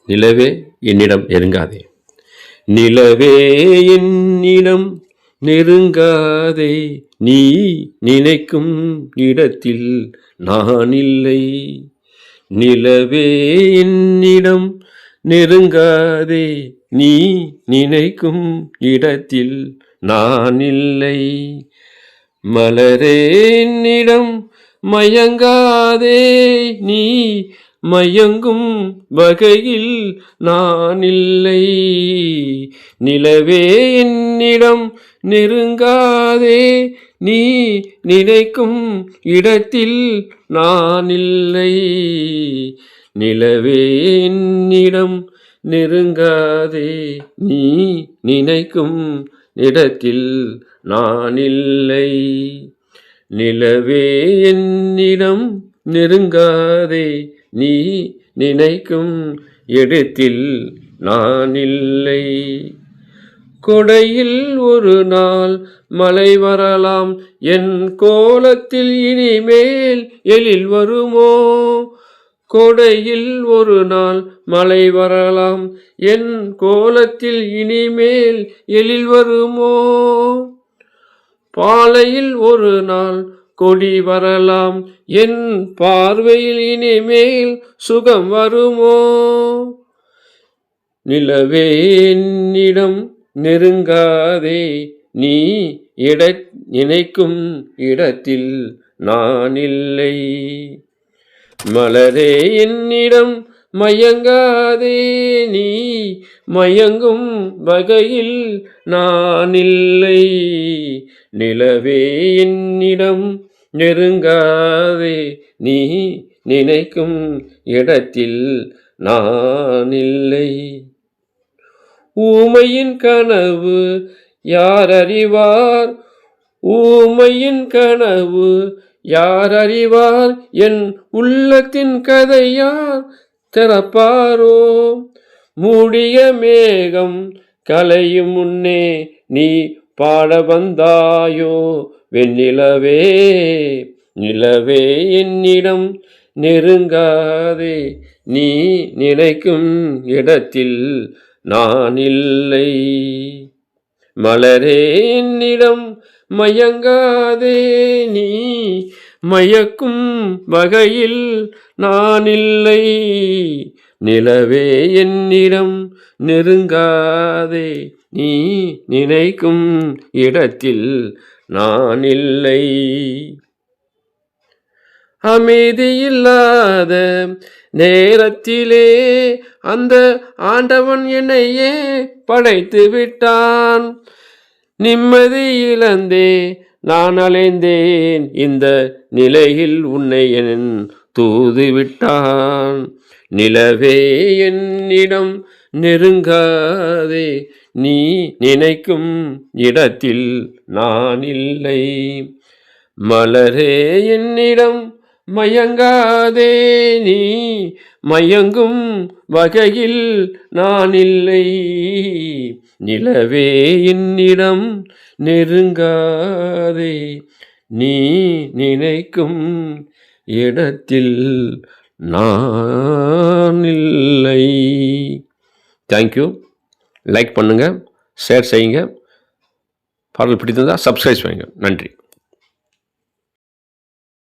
நிலவே என்னிடம் நெருங்காதே. நிலவே என்னிடம் நெருங்காதே, நீ நினைக்கும் இடத்தில் நான் இல்லை. நிலவே என்னிடம் நெருங்காதே, நீ நினைக்கும் இடத்தில் நான் இல்லை. மலரே என்னிடம் மயங்காதே, நீ மயங்கும் வகையில் நான் இல்லை. நிலவே என்னிடம் நெருங்காதே, நீ நினைக்கும் இடத்தில் நான் இல்லை. நிலவே என்னிடம் நெருங்காதே, நீ நினைக்கும் இடத்தில் நான் இல்லை. நிலவே என்னிடம் நெருங்காதே, நீ நினைக்கும் இடத்தில் நான் இல்லை. கொடையில் ஒரு நாள் மழை வரலாம், என் கோலத்தில் இனிமேல் எழில் வருமோ? கொடையில் ஒரு நாள் மழை வரலாம், என் கோலத்தில் இனிமேல் எழில் வருமோ? பாலையில் ஒரு நாள் கொடி வரலாம், என் பார்வையில் இனிமேல் சுகம் வருமோ? நிலவே என்னிடம் நெருங்காதே, நீ நினைக்கும் இடத்தில் நான் இல்லை. மலரே என்னிடம் மயங்காதே, நீ மயங்கும் வகையில் நான் இல்லை. நிலவே என்னிடம் நெருங்காதே, நீ நினைக்கும் இடத்தில் நான் இல்லை. ஊமையின் கனவு யார் அறிவார்? ஊமையின் கனவு யார் அறிவார்? என் உள்ளத்தின் கதை யார் திறப்பாரோ? மூடிய மேகம் கலையும் முன்னே நீ பாட வந்தாயோ வெண்ணிலவே? நிலவே என்னிடம் நெருங்காதே, நீ நினைக்கும் இடத்தில் நான் இல்லை. மலரே என்னிடம் மயங்காதே, நீ மயக்கும் வகையில் நான் இல்லை. நிலவே என்னிடம் நெருங்காதே, நீ நினைக்கும் இடத்தில் நான் இல்லை. அமைதியில்லாத நேரத்திலே அந்த ஆண்டவன் என்னையே படைத்து விட்டான். நிம்மதி இழந்தே நான் அலைந்தேன், இந்த நிலையில் உன்னை என் தூது விட்டான். நிலவே என்னிடம் நெருங்காதே, நீ நினைக்கும் இடத்தில் நான் இல்லை. மலரே என்னிடம் மயங்காதே, நீ மயங்கும் வகையில் நான் இல்லை. நிலவே என்னிடம் நெருங்காதே, நீ நினைக்கும் இடத்தில் நான் இல்லை. தேங்க்யூ. லைக் பண்ணுங்கள், ஷேர் செய்யுங்க. பாடல் பிடித்திருந்தால் சப்ஸ்கிரைப் செய்யுங்க. நன்றி.